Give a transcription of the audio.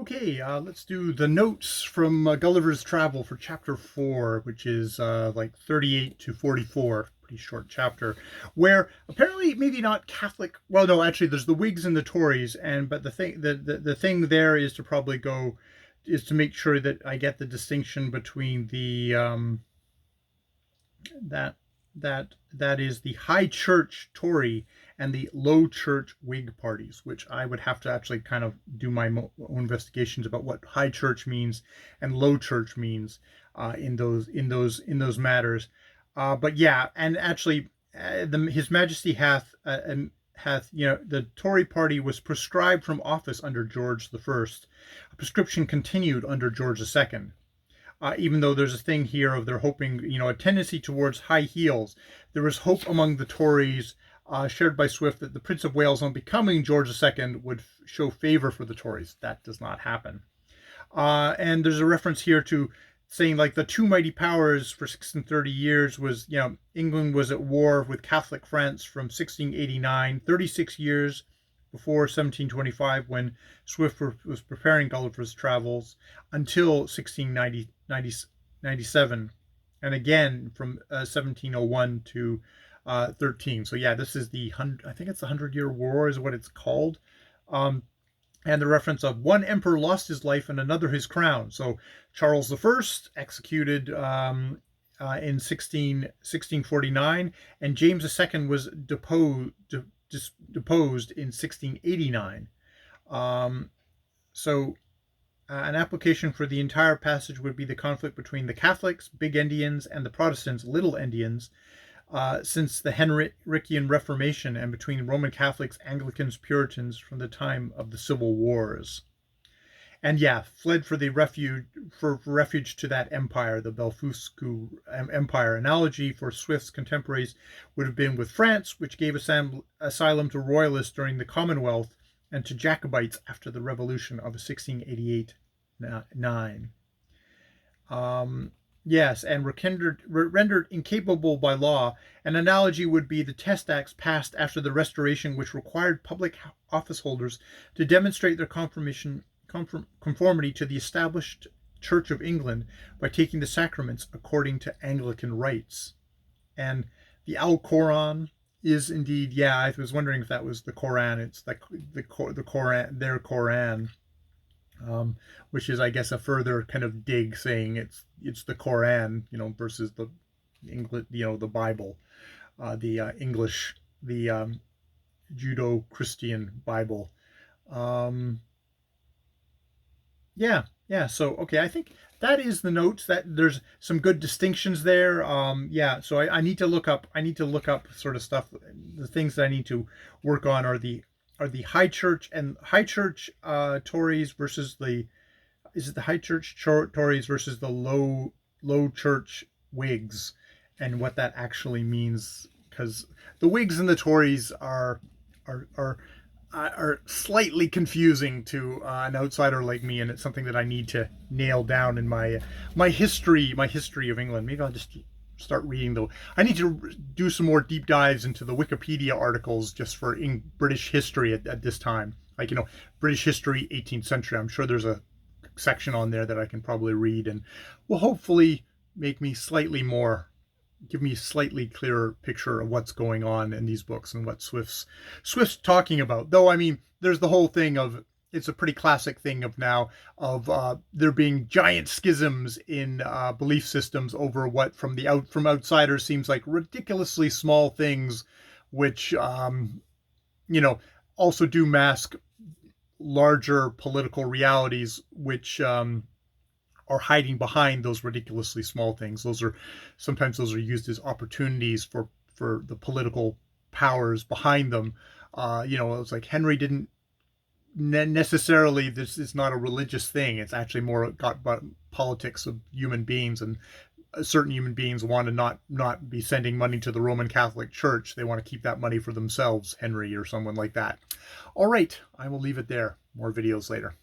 Okay, let's do the notes from Gulliver's Travel for chapter 4, which is like 38 to 44, pretty short chapter, where apparently maybe not Catholic, well, no, actually there's the Whigs and the Tories, but the thing there is to probably go, is to make sure that I get the distinction between the, that that is the High Church Tory and the Low Church Whig parties, which I would have to actually kind of do my own investigations about what High Church means and Low Church means in those matters. But yeah, and actually, His Majesty hath the Tory party was proscribed from office under George the First. A prescription continued under George the Second. Even though there's a thing here of they're hoping, a tendency towards high heels. There was hope among the Tories, shared by Swift, that the Prince of Wales, on becoming George II, would show favor for the Tories. That does not happen. And there's a reference here to saying, like, the two mighty powers for 630 years was, England was at war with Catholic France from 1689, 36 years before 1725, when Swift was preparing Gulliver's Travels, until 1697, and again from 1701 to 13. So yeah, this is I think it's the 100-Year War is what it's called. And the reference of one emperor lost his life and another his crown. So Charles the First executed in 1649, and James II was deposed in 1689. An application for the entire passage would be the conflict between the Catholics, big Endians, and the Protestants, little Endians, since the Henrician Reformation, and between Roman Catholics, Anglicans, Puritans from the time of the Civil Wars. And yeah, fled for refuge to that empire, the Belfuscu Empire. Analogy for Swift's contemporaries would have been with France, which gave asylum to royalists during the Commonwealth and to Jacobites after the Revolution of 1688-9. Yes, and rendered incapable by law. An analogy would be the Test Acts passed after the Restoration, which required public office holders to demonstrate their conformity to the established Church of England by taking the sacraments according to Anglican rites. And the Al-Quran is indeed, yeah, I was wondering if that was the Quran. It's the Quran, their Quran, which is, I guess, a further kind of dig saying it's the Quran, versus the English, the Bible, the English, the Judeo-Christian Bible. Yeah. So, okay, I think that is the notes. That there's some good distinctions there. Yeah. So I need to look up. Sort of stuff. The things that I need to work on are the High Church Tories versus the High Church Tories versus the Low Church Whigs, and what that actually means. Because the Whigs and the Tories are slightly confusing to an outsider like me, and it's something that I need to nail down in my history of England. Maybe I'll just start reading though. I need to do some more deep dives into the Wikipedia articles just for British history at this time. Like, British history, 18th century. I'm sure there's a section on there that I can probably read and will hopefully give me a slightly clearer picture of what's going on in these books and what Swift's talking about. Though, I mean, there's the whole thing of, it's a pretty classic thing of now of there being giant schisms in belief systems over what from outsiders seems like ridiculously small things, which also do mask larger political realities, which are hiding behind those ridiculously small things. Sometimes those are used as opportunities for the political powers behind them. It's like Henry didn't necessarily, this is not a religious thing. It's actually more got about politics of human beings, and certain human beings want to not be sending money to the Roman Catholic Church. They want to keep that money for themselves, Henry or someone like that. All right, I will leave it there. More videos later.